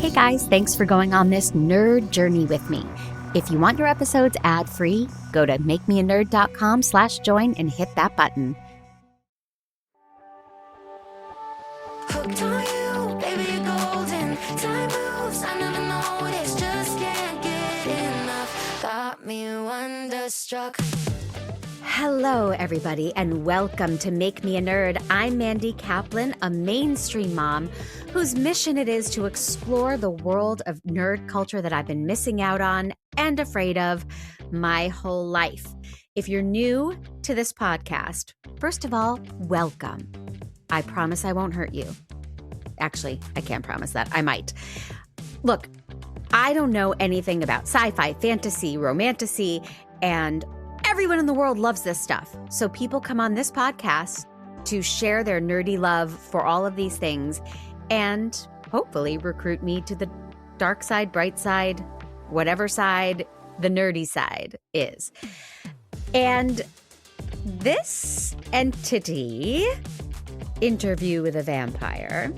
Hey guys, thanks for going on this nerd journey with me. If you want your episodes ad-free, go to makemeanerd.com/join and hit that button. Hooked on you, baby, you're golden. Time moves, I never noticed. Just can't get enough. Got me wonderstruck. Hello, everybody, and welcome to Make Me a Nerd. I'm Mandy Kaplan, a mainstream mom whose mission it is to explore the world of nerd culture that I've been missing out on and afraid of my whole life. If you're new to this podcast, first of all, welcome. I promise I won't hurt you. Actually, I can't promise that. I might. Look, I don't know anything about sci-fi, fantasy, romantasy, and everyone in the world loves this stuff. So people come on this podcast to share their nerdy love for all of these things and hopefully recruit me to the dark side, bright side, whatever side the nerdy side is. And this entity, Interview with a Vampire,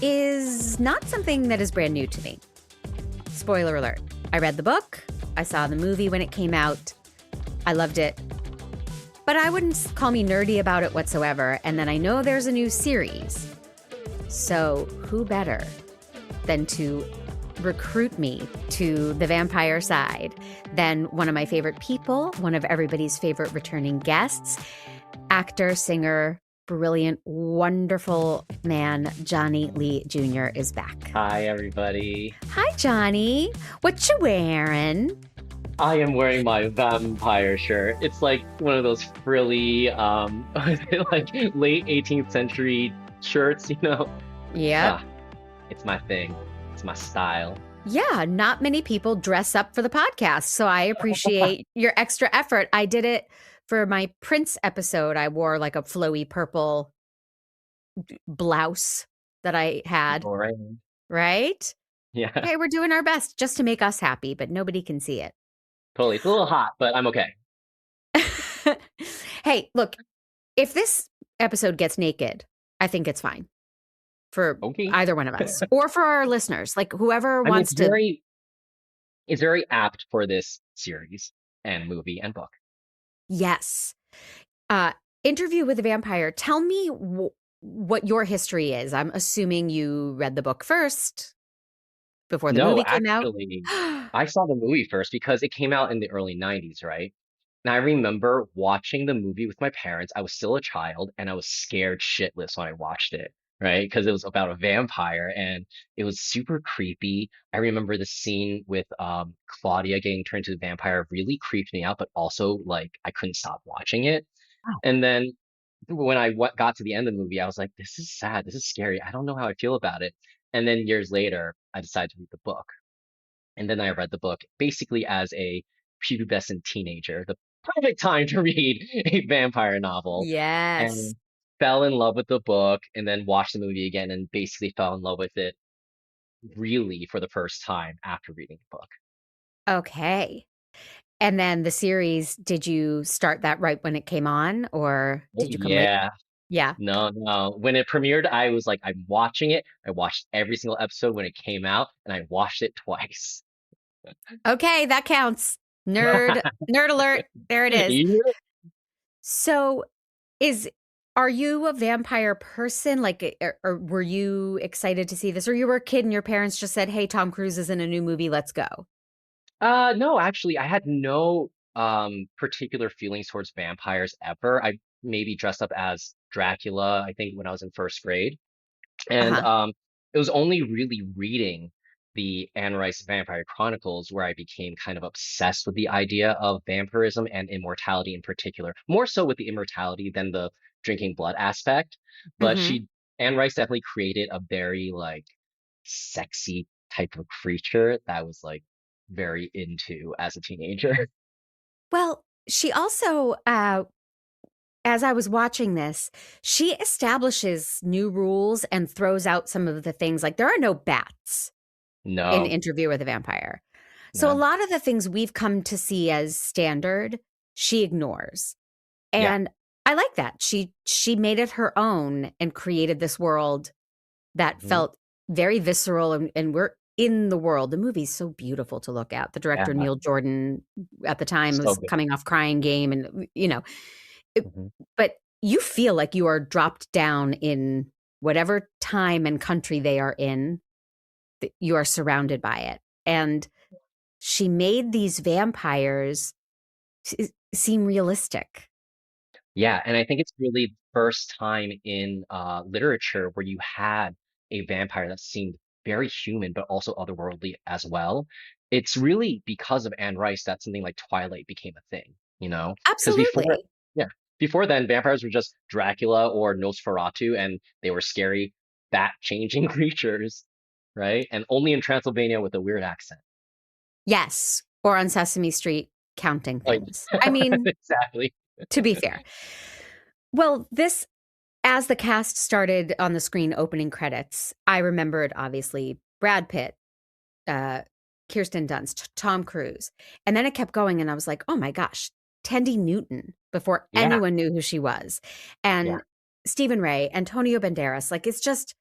is not something that is brand new to me. Spoiler alert. I read the book. I saw the movie when it came out. I loved it. But I wouldn't call me nerdy about it whatsoever. And then I know there's a new series. So who better than to recruit me to the vampire side than one of my favorite people, one of everybody's favorite returning guests, actor, singer, brilliant, wonderful man, Jonny Lee Jr. is back. Hi, everybody. Hi, Jonny. What you wearing? I am wearing my vampire shirt. It's like one of those frilly, like late 18th century shirts, you know? Yeah. It's my thing. It's my style. Yeah, not many people dress up for the podcast, so I appreciate your extra effort. I did it for my Prince episode. I wore like a flowy purple blouse that I had. All right. Right? Yeah, Okay, we're doing our best just to make us happy, but nobody can see it. totally. It's a little hot, but I'm okay. Hey, look, if this episode gets naked, I think it's fine for Okay. either one of us or for our listeners, like whoever I mean, wants to. it's very apt for this series and movie and book. Yes. Interview with a Vampire. Tell me what your history is. I'm assuming you read the book first before the movie came actually, out. I saw the movie first because it came out in the early 90s, right? And I remember watching the movie with my parents. I was still a child and I was scared shitless when I watched it, right? Because it was about a vampire and it was super creepy. I remember the scene with Claudia getting turned into a vampire really creeped me out, but also like I couldn't stop watching it. Wow. And then when I got to the end of the movie, I was like, this is sad. This is scary. I don't know how I feel about it. And then years later, I decided to read the book. And then I read the book basically as a pubescent teenager, the perfect time to read a vampire novel. Yes. And fell in love with the book and then watched the movie again and basically fell in love with it really for the first time after reading the book. Okay. And then the series, did you start that right when it came on or did you come late? Yeah. Yeah. No. When it premiered, I was like, I'm watching it. I watched every single episode when it came out and I watched it twice. Okay, that counts. Nerd alert. There it is. Yeah. So are you a vampire person? Like, or were you excited to see this? Or you were a kid and your parents just said, hey, Tom Cruise is in a new movie, let's go. No, actually, I had no particular feelings towards vampires ever. I maybe dressed up as Dracula, I think when I was in first grade. And it was only really reading the Anne Rice Vampire Chronicles where I became kind of obsessed with the idea of vampirism and immortality in particular, more so with the immortality than the drinking blood aspect. But Anne Rice definitely created a very like sexy type of creature that I was like very into as a teenager. Well, she also, as I was watching this, she establishes new rules and throws out some of the things like there are no bats in No, Interview with a Vampire. So a no, lot of the things we've come to see as standard, she ignores. yeah. And I like that. She made it her own and created this world that Mhm. felt very visceral, and we're in the world. The movie's so beautiful to look at. The Yeah, director, Neil Jordan, at the time so was good. coming off Crying Game, and it- Hmm. but you feel like you are dropped down in whatever time and country they are in, that you are surrounded by it. And she made these vampires seem realistic. Yeah, and I think it's really the first time in literature where you had a vampire that seemed very human but also otherworldly as well. It's really because of Anne Rice that something like Twilight became a thing, you know? Because before, Absolutely. yeah, before then, vampires were just Dracula or Nosferatu, and they were scary, bat-changing creatures, right? And only in Transylvania with a weird accent. Yes. Or on Sesame Street counting Like, things. I mean, exactly. to be fair. Well, as the cast started on the screen opening credits, I remembered obviously Brad Pitt, uh, Kirsten Dunst, Tom Cruise. And then it kept going, and I was like, oh my gosh, Tandy Newton, before Yeah, anyone knew who she was. yeah, And Stephen Ray, Antonio Banderas. Like, it's just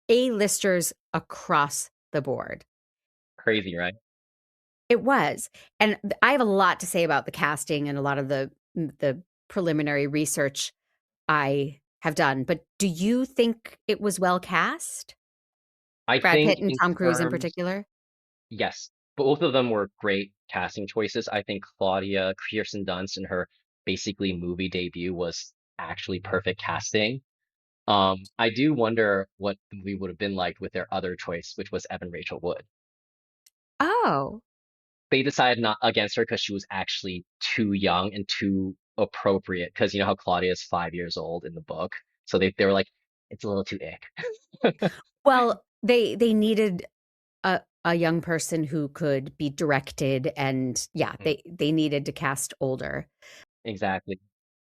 A-listers across the board. crazy, right? It was. And I have a lot to say about the casting and a lot of the preliminary research I have done. But do you think it was well cast? I Brad think Pitt and in Tom Cruise in terms particular? Yes, both of them were great casting choices. I think Claudia, Kirsten Dunst, in her basically movie debut was actually perfect casting. I do wonder what the movie would have been like with their other choice, which was Evan Rachel Wood. Oh, They decided not against her because she was actually too young and too appropriate. Because you know how Claudia is 5 years old in the book, so they were like, it's a little too ick. well, they needed a young person who could be directed, and yeah, they needed to cast older. Exactly.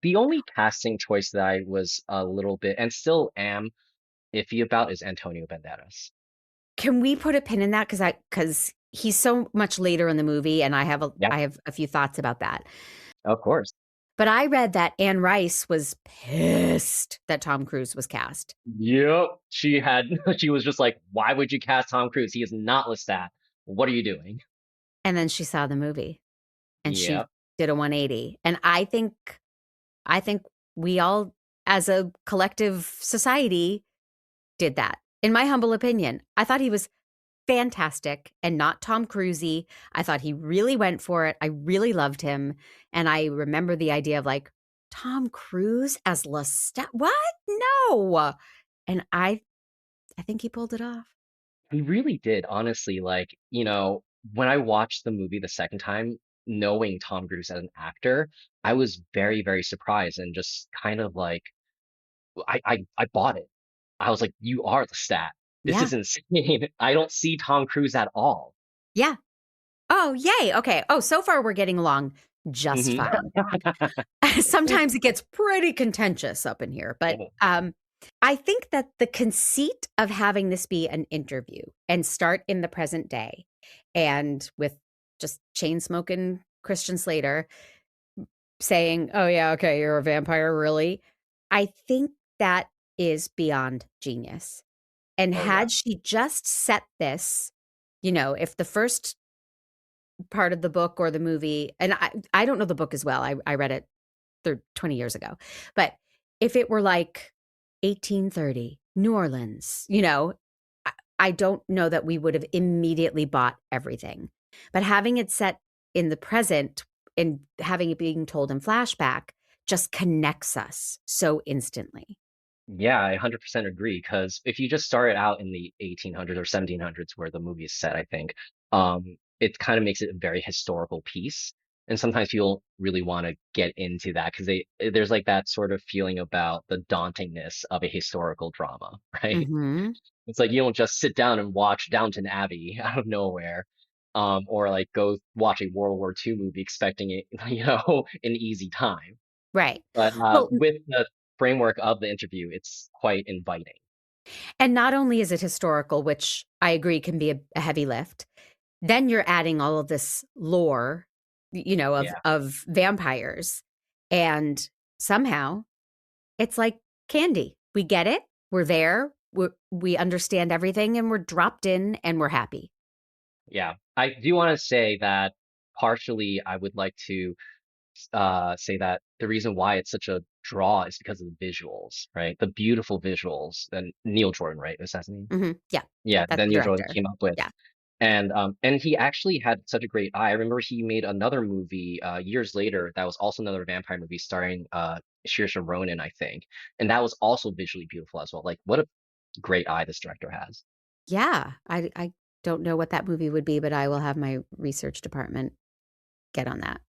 The only casting choice that I was a little bit, and still am, iffy about is Antonio Banderas. Can we put a pin in that? Because he's so much later in the movie, and Yeah, I have a few thoughts about that. of course. But I read that Anne Rice was pissed that Tom Cruise was cast. Yep. She had, she was just like, why would you cast Tom Cruise? He is not Lestat. What are you doing? And then she saw the movie and she Yep. did a 180. And I think we all, as a collective society, did that. In my humble opinion, I thought he was fantastic and not Tom Cruisey. I thought he really went for it. I really loved him. And I remember the idea of like, Tom Cruise as Lestat? What? No. And I think he pulled it off. He really did, honestly. Like, when I watched the movie the second time, knowing Tom Cruise as an actor, I was very, very surprised and just kind of like, I bought it. I was like, you are the stat. This Yeah. is insane. I don't see Tom Cruise at all. Yeah. Oh, yay. Okay. Oh, so far we're getting along just Hmm. fine. Sometimes it gets pretty contentious up in here, but I think that the conceit of having this be an interview and start in the present day and with just chain smoking Christian Slater saying, "Oh yeah, okay, you're a vampire, really?" I think that is beyond genius. And Oh yeah. had she just set this, if the first part of the book or the movie, and I don't know the book as well. I read it 20 years ago. But if it were like 1830, New Orleans, I don't know that we would have immediately bought everything. But having it set in the present and having it being told in flashback just connects us so instantly. Yeah, I 100% agree. Because if you just started out in the 1800s or 1700s, where the movie is set, I think, it kind of makes it a very historical piece. And sometimes people really want to get into that because there's like that sort of feeling about the dauntingness of a historical drama, right? Hmm. It's like you don't just sit down and watch Downton Abbey out of nowhere, or like go watch a World War II movie expecting it, an easy time. Right. But Well, with the framework of the interview, it's quite inviting. and not only is it historical, which I agree can be a heavy lift, then you're adding all of this lore, of Yeah. vampires. And somehow it's like candy. We get it. We're there. we understand everything and we're dropped in and we're happy. Yeah, I do want to say that partially I would like to say that the reason why it's such a draw is because of the visuals, right? The beautiful visuals. And Neil Jordan, right? Is that his name? Yeah, Yeah, that's that the Neil Jordan director. came up with. Yeah. And he actually had such a great eye. I remember he made another movie years later that was also another vampire movie starring Saoirse Ronan, I think. And that was also visually beautiful as well. Like what a great eye this director has. Yeah. I don't know what that movie would be, but I will have my research department get on that.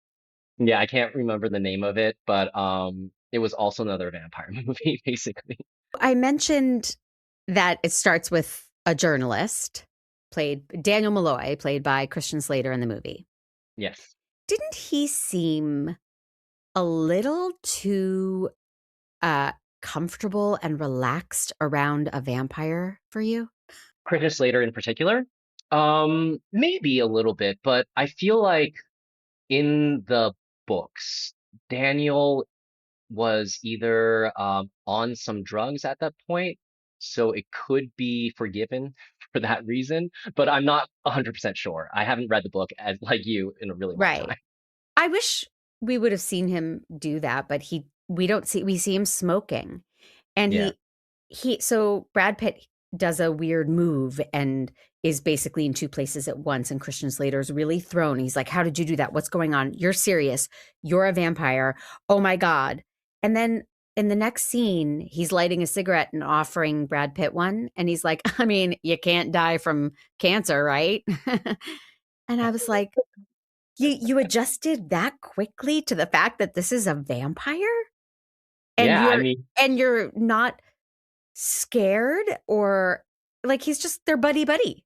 Yeah, I can't remember the name of it, but it was also another vampire movie, basically. I mentioned that it starts with a journalist, played Daniel Malloy, played by Christian Slater in the movie. Yes. Didn't he seem a little too uh comfortable and relaxed around a vampire for you? Christian Slater in particular? Maybe a little bit, but I feel like in the books, Daniel was either on some drugs at that point, so it could be forgiven for that reason, but I'm not 100% sure. I haven't read the book as like you in a really long Right. time. I wish we would have seen him do that, but we see him smoking. And Yeah. so Brad Pitt does a weird move and is basically in two places at once. And Christian Slater's really thrown. He's like, how did you do that? What's going on? You're serious. You're a vampire. Oh my God. And then in the next scene, he's lighting a cigarette and offering Brad Pitt one. And he's like, I mean, you can't die from cancer, right? And I was like, you adjusted that quickly to the fact that this is a vampire? And Yeah, I you're mean, and you're not scared or like he's just their buddy buddy.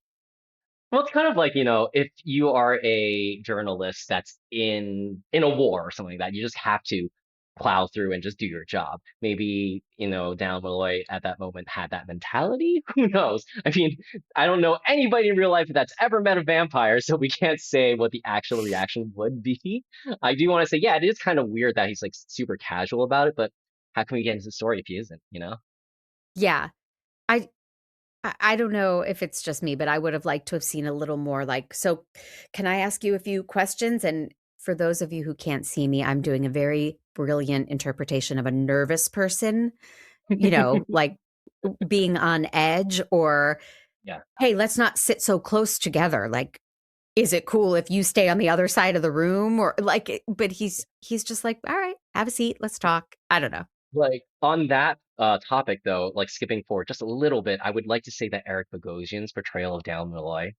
well, it's kind of like, if you are a journalist that's in a war or something like that, you just have to plow through and just do your job. Maybe, Dan Malloy at that moment had that mentality. Who knows? I mean, I don't know anybody in real life that's ever met a vampire, so we can't say what the actual reaction would be. I do want to say, yeah, it is kind of weird that he's like super casual about it, but how can we get into the story if he isn't? Yeah. I I don't know if it's just me, but I would have liked to have seen a little more like, so can I ask you a few questions? And for those of you who can't see me, I'm doing a very brilliant interpretation of a nervous person, like being on edge or, Yeah. hey, let's not sit so close together. Like, is it cool if you stay on the other side of the room or like, but he's just like, all right, have a seat. Let's talk. I don't know. Like on that topic though, like skipping forward just a little bit, I would like to say that Eric Bogosian's portrayal of Dal Malloy,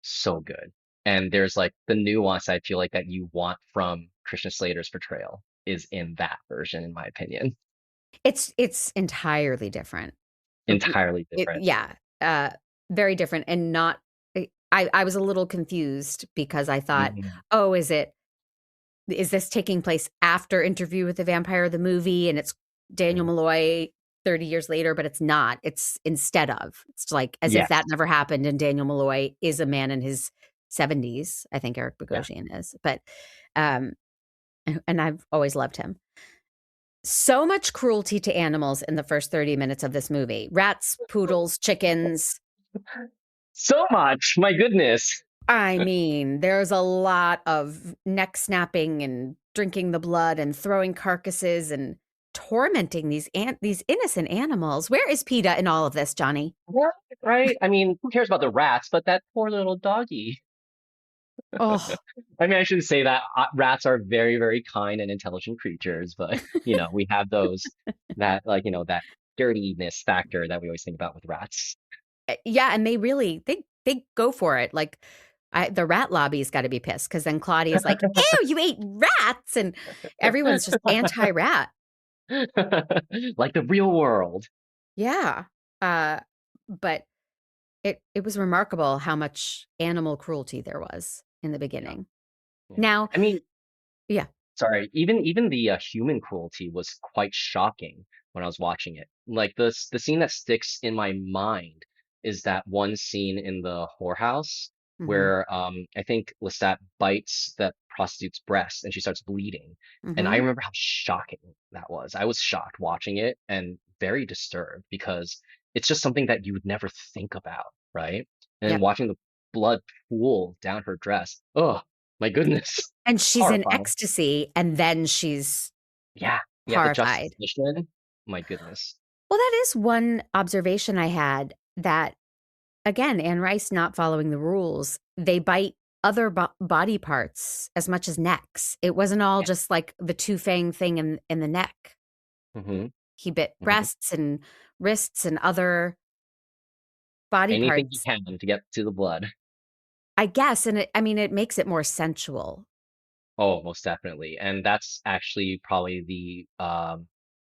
so good. And there's like the nuance I feel like that you want from Christian Slater's portrayal is in that version, in my opinion. It's entirely different. Entirely different. Yeah, uh, very different and not I was a little confused because I thought, Mhm. "Oh, is this taking place after Interview with the Vampire, the movie, and it's Daniel Mhm. Malloy 30 years later?" But it's not. It's instead of. It's like as if Yes. that never happened and Daniel Malloy is a man in his 70s, I think Eric Yeah. Bogosian is. But, um, and I've always loved him. So much cruelty to animals in the first 30 minutes of this movie. Rats, poodles, chickens. So much. My goodness. I mean, there's a lot of neck snapping and drinking the blood and throwing carcasses and tormenting these innocent animals. Where is PETA in all of this, Johnny? Right, right. I mean, who cares about the rats, but that poor little doggy. Oh, I mean, I shouldn't say that. Rats are very, very kind and intelligent creatures, but we have those that like, that dirtiness factor that we always think about with rats. yeah, and they go for it. Like the rat lobby's got to be pissed because then Claudia's like, "Ew, you ate rats," and everyone's just anti-rat. Like the real world. Yeah, uh, but it was remarkable how much animal cruelty there was in the Yeah, beginning. yeah. Now, I mean, yeah. sorry, even the human cruelty was quite shocking when I was watching it. Like the scene that sticks in my mind is that one scene in the whorehouse Mhm, where I think Lestat bites that prostitute's breast and she starts bleeding. And I mhm. remember how shocking that was. I was shocked watching it and very disturbed because it's just something that you would never think about, right? And Yep. watching the blood pool down her dress, oh my goodness, And she's in horrifying. ecstasy, and then she's Yeah, yeah, the horrified. juxtaposition, my goodness. Well, that is one observation I had that, again, Anne Rice not following the rules, they bite other body parts as much as necks. It wasn't all Yeah. just like the two fang thing in the neck. hmm He bit hmm breasts and wrists and other body Anything you parts, can to get to the blood. I guess. And I mean, it makes it more sensual. Oh, most definitely. And that's actually probably the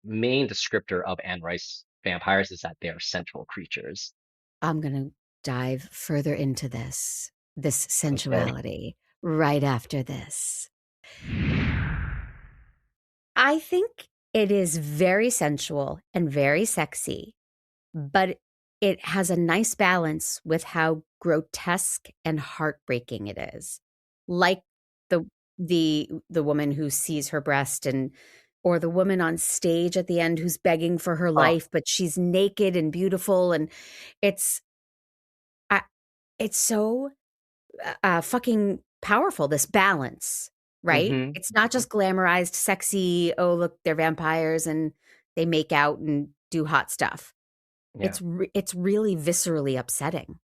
main descriptor of Anne Rice vampires is that they are sensual creatures. I'm going to dive further into this Okay. sensuality right after this. I think it is very sensual and very sexy, but it has a nice balance with how grotesque and heartbreaking it is. Like the the woman who sees her breast, and or the woman on stage at the end who's begging for her Oh, life, but she's naked and beautiful, and it's I, it's so fucking powerful, this balance, right? hmm It's not just glamorized, sexy, oh, look, they're vampires and they make out and do hot stuff. Yeah. It's really viscerally upsetting.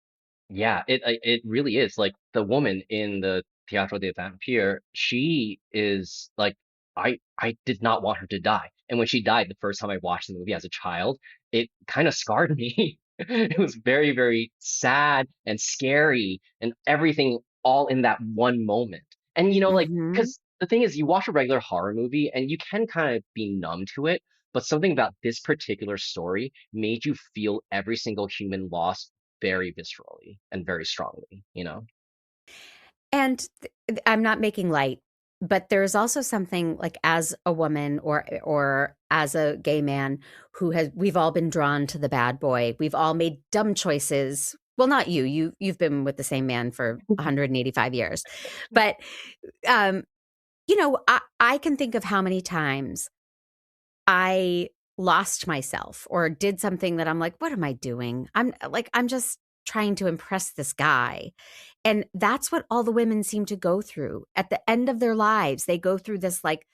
Yeah, it really is. Like the woman in the Teatro de Vampire, she is like I did not want her to die. And when she died the first time I watched the movie as a child, it kind of scarred me. It was very, very sad and scary and everything all in that one moment. And like Mhm. because the thing is you watch a regular horror movie and you can kind of be numb to it, but something about this particular story made you feel every single human loss very viscerally and very strongly. And I'm not making light, but there's also something like as a woman or as a gay man who has we've all been drawn to the bad boy. We've all made dumb choices. Well, not you. You've been with the same man for 185 years. But um I can think of how many times I lost myself or did something that I'm like, what am I doing? I'm just trying to impress this guy. And that's what all the women seem to go through at the end of their lives. They go through this like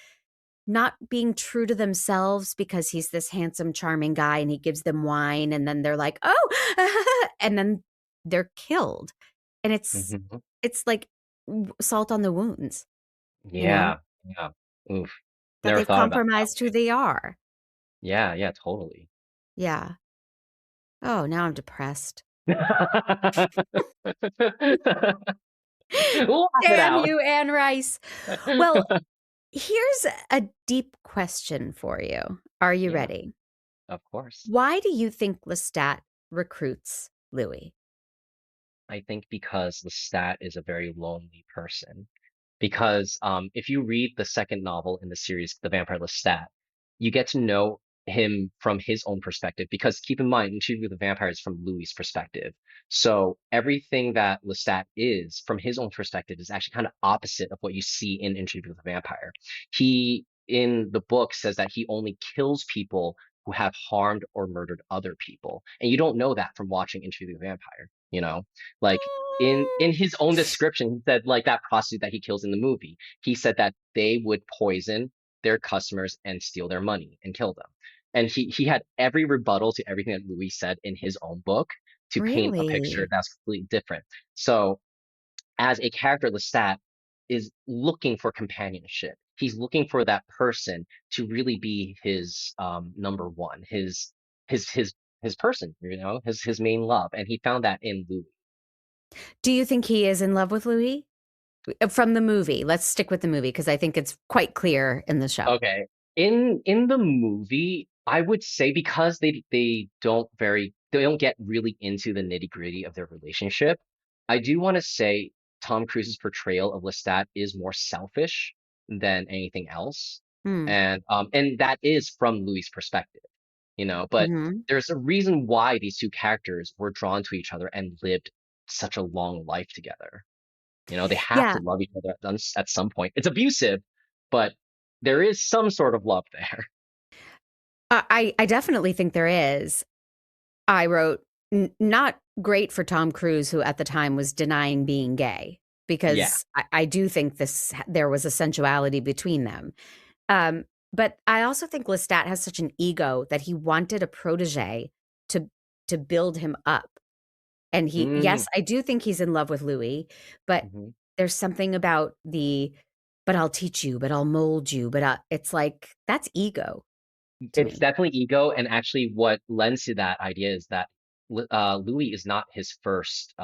not being true to themselves because he's this handsome, charming guy and he gives them wine. And then they're like, oh, and then they're killed. And hmm it's like salt on the wounds, you know, Yeah, yeah. Oof. that Never they've thought about it that compromised who way. they are. Yeah, yeah, totally. Yeah. Oh, now I'm depressed. We'll laugh it Damn out. you, Anne Rice. Well, here's a deep question for you. Are you Yeah, ready? of course. Why do you think Lestat recruits Louis? I think because Lestat is a very lonely person. Because if you read the second novel in the series, The Vampire Lestat, you get to know him from his own perspective. Because keep in mind, Interview with the Vampire is from Louis' perspective. So everything that Lestat is from his own perspective is actually kind of opposite of what you see in Interview with the Vampire. He, in the book, says that he only kills people who have harmed or murdered other people. And you don't know that from watching Interview with the Vampire. Like in his own description, he said like that prostitute that he kills in the movie, he said that they would poison their customers and steal their money and kill them. And he had every rebuttal to everything that Louis said in his own book to paint a picture Really? that's completely different. So as a character, Lestat is looking for companionship. He's looking for that person to really be his number one, his his his person, his main love. And he found that in Louis. Do you think he is in love with Louis? From the movie. Let's stick with the movie because I think it's quite clear in the show. Okay. In the movie, I would say because they don't get really into the nitty-gritty of their relationship. I do want to say Tom Cruise's portrayal of Lestat is more selfish than anything else. Hmm. And that is from Louis' perspective. But Hmm. there's a reason why these two characters were drawn to each other and lived such a long life together. They have Yeah, to love each other at some point. It's abusive, but there is some sort of love there. I definitely think there is. I wrote, not great for Tom Cruise, who at the time was denying being gay, Yeah. because I do think there was a sensuality between them. Um, but I also think Lestat has such an ego that he wanted a protege to build him up. And Mm, yes, I do think he's in love with Louis, but mhm. there's something about but I'll teach you, but I'll mold you, it's like, that's ego to It's me. definitely ego, and actually, what lends to that idea is that Louis is not his first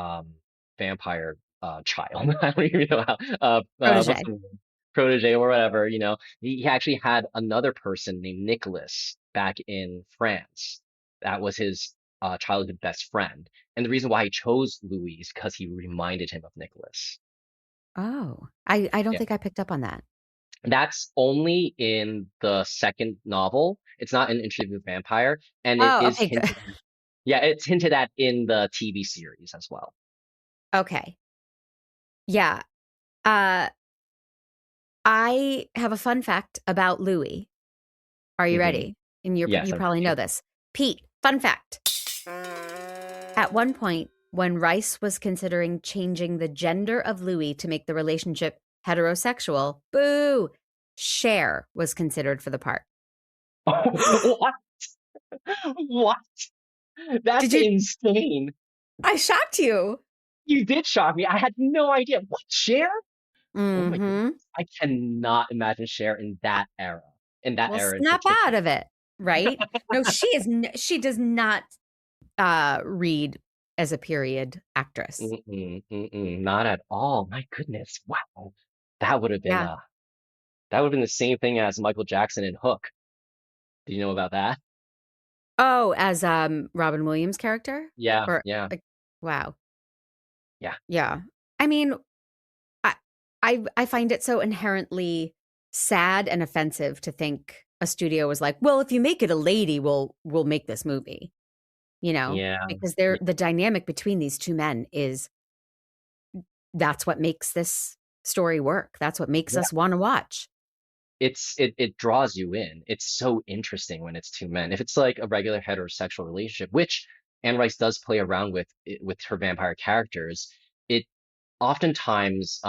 vampire child. I don't even know how what's Protege. the word? Protege or whatever. He actually had another person named Nicholas back in France. That was his childhood best friend, and the reason why he chose Louis is because he reminded him of Nicholas. Oh, I don't Yeah. think I picked up on that. That's only in the second novel. It's not in Interview with Vampire, and it Oh, is okay, good. hinted. Yeah, it's hinted at in the TV series as well. Okay. Yeah. Uh, I have a fun fact about Louis. Are you Hmm. ready? And Yes, you I'm probably know ready. this. Pete, fun fact. At one point, when Rice was considering changing the gender of Louis to make the relationship heterosexual, boo, Cher was considered for the part. What? What? That's Did you? insane. I shocked you. You did shock me. I had no idea. What, Cher? Oh my goodness. Mm-hmm. I cannot imagine Cher in that era. In that Well, era in snap out particular. of it, right? No, she does not read as a period actress. Not at all. My goodness. Wow. That would have been Yeah. uh that would have been the same thing as Michael Jackson in Hook. Do you know about that? Oh, as Robin Williams' character? Yeah, Or yeah, like, wow. yeah, Yeah. I mean, I I find it so inherently sad and offensive to think a studio was like, "Well, if you make it a lady, we'll make this movie." yeah, Because yeah, the dynamic between these two men is that's what makes this story work. That's what makes yeah. us want to watch. It draws you in. It's so interesting when it's two men. If it's like a regular heterosexual relationship, which Anne Rice does play around with her vampire characters, it oftentimes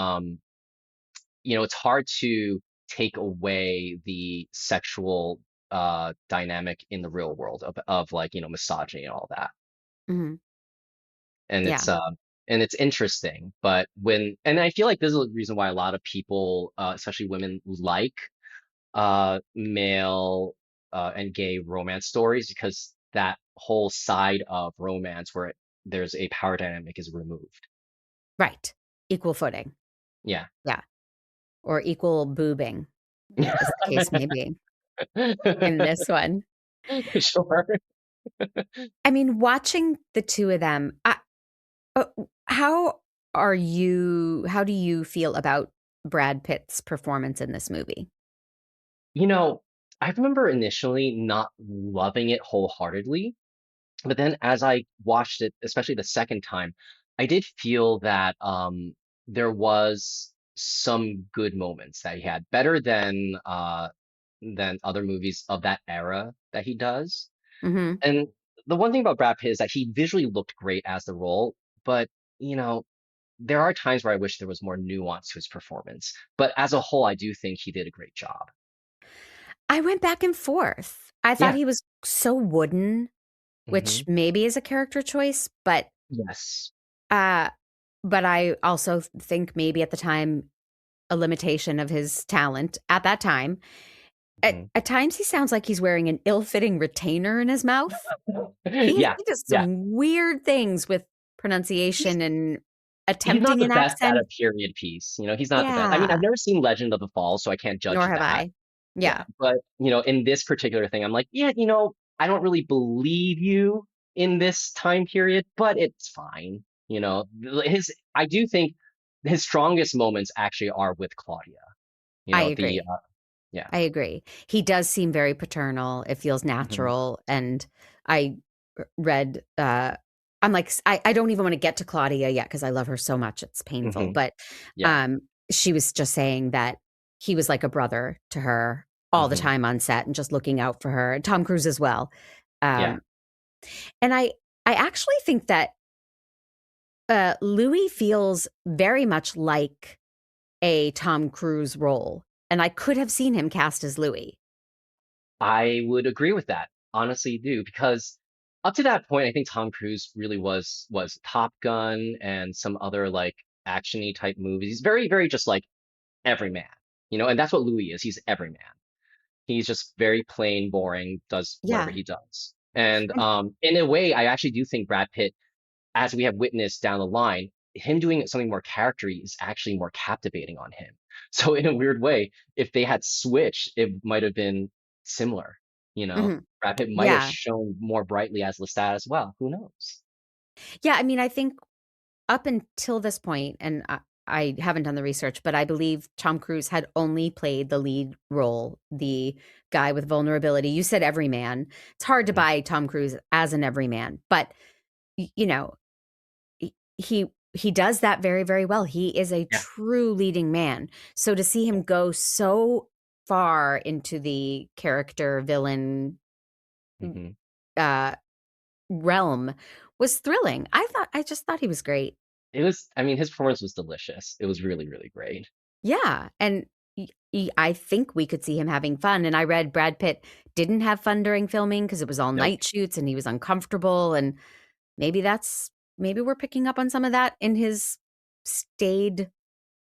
it's hard to take away the sexual dynamic in the real world of like, misogyny and all that. Mhm. and Yeah. it's um and it's interesting. But and I feel like this is the reason why a lot of people, especially women, like male and gay romance stories, because that whole side of romance where there's a power dynamic is removed. Right. Equal footing. Yeah. Yeah. Or equal boobing, as the case may be in this one. Sure. I mean, watching the two of them, uh, how how do you feel about Brad Pitt's performance in this movie? You know, I remember initially not loving it wholeheartedly. But then as I watched it, especially the second time, I did feel that there was some good moments that he had, better than other movies of that era that he does. Mhm. And the one thing about Brad Pitt is that he visually looked great as the role, but you know, there are times where I wish there was more nuance to his performance. But as a whole, I do think he did a great job. I went back and forth. I thought Yeah. he was so wooden, which Hmm. maybe is a character choice, Yes. uh, but I also think maybe at the time a limitation of his talent at that time. Hmm. At times, he sounds like he's wearing an ill-fitting retainer in his mouth. Yeah. He does Yeah. some weird things with pronunciation and He's not attempting the an best at accent. a period piece. He's not the best. I mean, I've Yeah, never seen Legend of the Fall, so I can't judge nor have that. I. Yeah, Yeah, but in this particular thing, I'm like, yeah, I don't really believe you in this time period, but it's fine. I do think his strongest moments actually are with Claudia. You I know, the agree. yeah. I agree. He does seem very paternal. It feels Hmm. natural. And I read, I'm like, I don't even want to get to Claudia yet because I love her so much. It's painful. Hmm. But Yeah. she was just saying that he was like a brother to her all the Hmm. time on set and just looking out for her. And Tom Cruise as well. Yeah. Um, and I actually think that Louis feels very much like a Tom Cruise role, and I could have seen him cast as Louis. I would agree with that. Honestly, do because up to that point, I think Tom Cruise really was Top Gun and some other like actiony type movies. He's very, very just like every man, and that's what Louis is. He's every man. He's just very plain, boring, does whatever Yeah. he does. And And in a way, I actually do think Brad Pitt, as we have witnessed down the line, him doing something more charactery is actually more captivating on him. So in a weird way, if they had switched, it might have been similar. mhm. Brad Pitt might have Yeah. shown more brightly as Lestat as well. Who knows? Yeah, I mean, I think up until this point, and I haven't done the research, but I believe Tom Cruise had only played the lead role, the guy with vulnerability. You said everyman. It's hard to Mhm. buy Tom Cruise as an everyman, but you know, he does that very, very well. He is a Yeah. true leading man. So to see Yeah. him go so far into the character villain Hmm. uh realm was thrilling. I just thought he was great. It was, I mean, his performance was delicious. It was really, really great. Yeah, and I think we could see him having fun, and I read Brad Pitt didn't have fun during filming because it was all Nope. night shoots and he was uncomfortable, and maybe we're picking up on some of that in his staid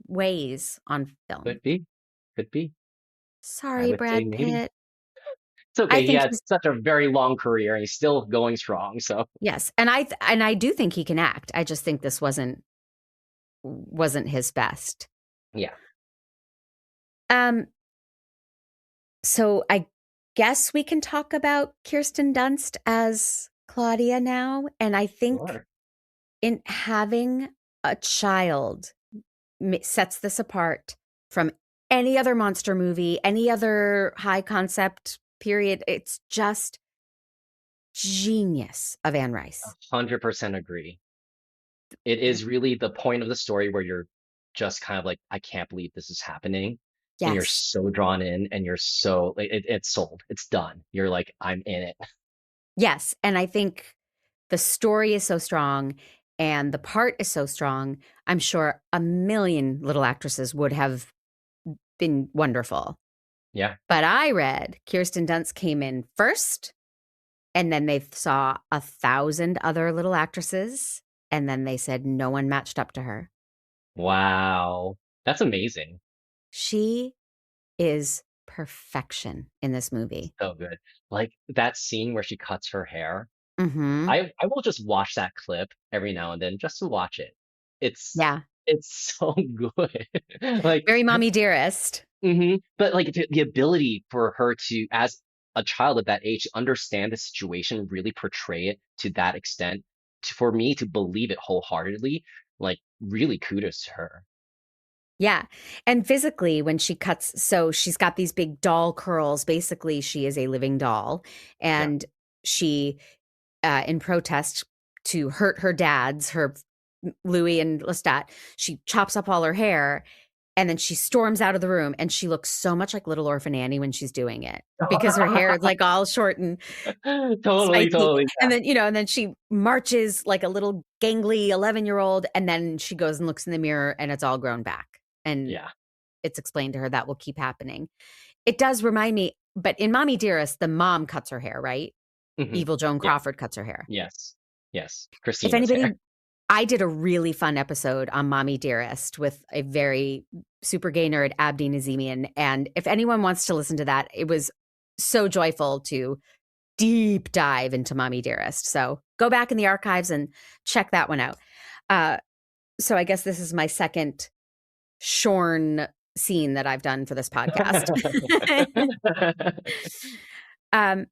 ways on film. Could be. Could be. I Sorry, would say Brad maybe. Pitt. It's I okay. He think had he's such a very long career and he's still going strong. So yes, and I do think he can act. I just think this wasn't his best. yeah, Um, so I guess we can talk about Kirsten Dunst as Claudia now. And I think sure. in having a child sets this apart from any other monster movie, any other high concept period. It's just genius of Anne Rice. 100% agree. It is really the point of the story where you're just kind of like, I can't believe this is happening. And you're Yes. so drawn in and you're so, like, it's sold. It's done. You're like, I'm in it. Yes. And I think the story is so strong and the part is so strong. I'm sure a million little actresses would have been wonderful. Yeah. But I read Kirsten Dunst came in first, and then they saw 1,000 other little actresses, and then they said no one matched up to her. Wow. That's amazing. She is perfection in this movie. So good. Like that scene where she cuts her hair. Mm-hmm. I will just watch that clip every now and then just to watch it. It's Yeah. it's so good. Like Very mommy dearest. But like the ability for her to, as a child at that age, understand the situation, really portray it to that extent, for me to believe it wholeheartedly, like really kudos to her. Yeah. And physically, when she cuts, so she's got these big doll curls. Basically, she is a living doll. Yeah. And she, in protest to hurt her dads, her Louis and Lestat, she chops up all her hair and then she storms out of the room. And she looks so much like Little Orphan Annie when she's doing it because her hair is like all short and Totally, spiky. totally. And then, and then she marches like a little gangly 11-year-old. And then she goes and looks in the mirror and it's all grown back. And Yeah. it's explained to her that will keep happening. It does remind me, but in Mommy Dearest, the mom cuts her hair, right? Hmm. Evil Joan Yeah. Crawford cuts her hair. Yes. Yes. If Christina's anybody, hair. I did a really fun episode on Mommy Dearest with a very super gay nerd, Abdi Nazemian. And if anyone wants to listen to that, it was so joyful to deep dive into Mommy Dearest. So go back in the archives and check that one out. So I guess this is my second shorn scene that I've done for this podcast. um,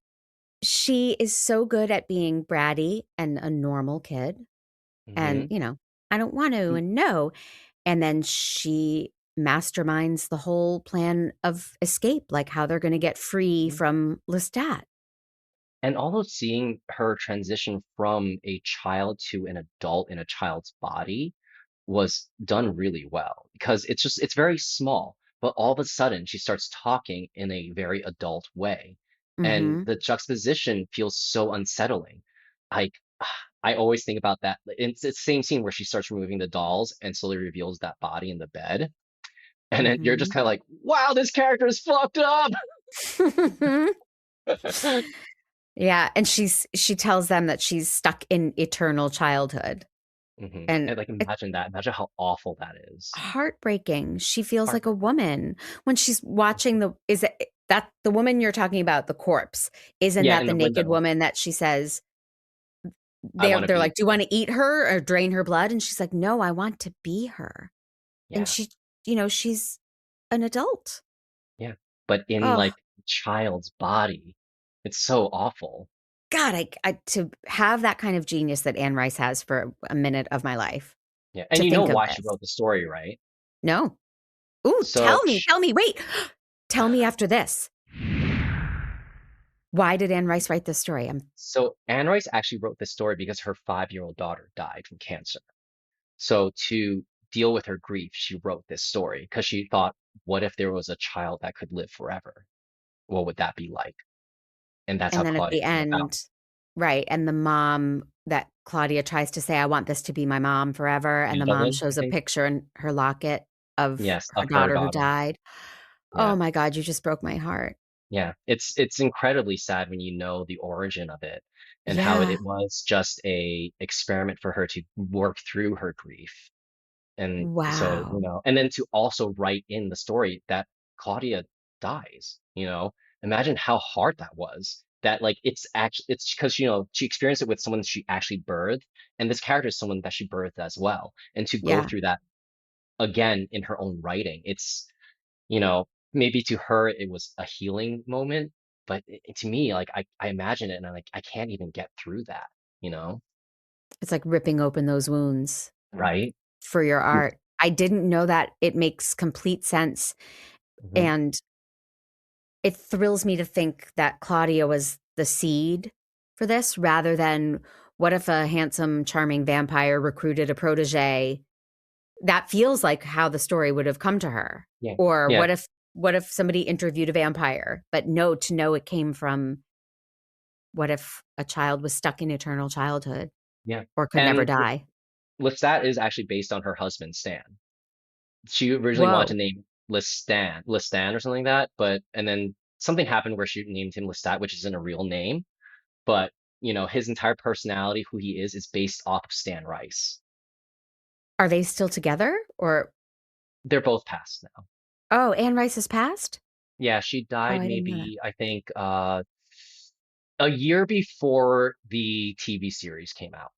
she is so good at being bratty and a normal kid. And, Hmm. I don't want to and no. And then she masterminds the whole plan of escape, like how they're going to get free from Lestat. And although seeing her transition from a child to an adult in a child's body was done really well because it's very small, but all of a sudden she starts talking in a very adult way. And Mm-hmm. the juxtaposition feels so unsettling. Like I always think about that. It's the same scene where she starts removing the dolls and slowly reveals that body in the bed. And then you're just Hmm. kind of like, wow, this character is fucked up. Yeah, and she tells them that she's stuck in eternal childhood. And And like, it's imagine that. Imagine how awful that is. heartbreaking. She feels like a Heartbreaking. woman when she's watching the is it that the woman you're talking about, the corpse, isn't Yeah, that in the the naked window. woman that she says I want to they're be like, "Do you want to eat her or drain her blood?" And she's like, "No, I want to be her." And yeah, she, she's an adult. yeah. But in Oh, like child's body, it's so awful. God, I to have that kind of genius that Anne Rice has for a minute of my life Yeah. And to you know think of why she this. wrote the story, right? No. Ooh, So tell me, wait. Tell me after this. Why did Anne Rice write this story? so Anne Rice actually wrote this story because her 5-year-old daughter died from cancer. So to deal with her grief, she wrote this story because she thought, what if there was a child that could live forever? What would that be like? And that's And how then at Claudia the came about. end, right, and the mom that Claudia tries to say, I want this to be my mom forever, and the mom Madeline, I shows a think. picture in her locket of Yes, her of her daughter who daughter. died. Oh Yeah. my God, you just broke my heart. Yeah. It's incredibly sad when you know the origin of it and how Yeah. it was just a experiment for her to work through her grief. And so, Wow. and then to also write in the story that Claudia dies, imagine how hard that was. That like it's because she experienced it with someone she actually birthed, and this character is someone that she birthed as well. And to go Yeah. through that again in her own writing, you know, maybe to her it was a healing moment, but to me, like I imagine it and I'm like, I can't even get through that, you know? It's like ripping open those wounds Right? for your art. I didn't know that. It makes complete sense. Mm-hmm. And it thrills me to think that Claudia was the seed for this rather than what if a handsome, charming vampire recruited a protege. That feels like how the story would have come to her. Yeah. Or Yeah. what if somebody interviewed a vampire? But no, to know it came from what if a child was stuck in eternal childhood Yeah. or could never And die? Lestat is actually based on her husband, Stan. She originally wanted to Whoa. name Lestan or something like that, but and then something happened where she named him Lestat, which isn't a real name, but his entire personality, who he is based off of Stan Rice. Are they still together? Or They're both passed now. oh, Anne Rice has passed? Yeah, she Oh, died I didn't know that. maybe I think a year before the TV series came out.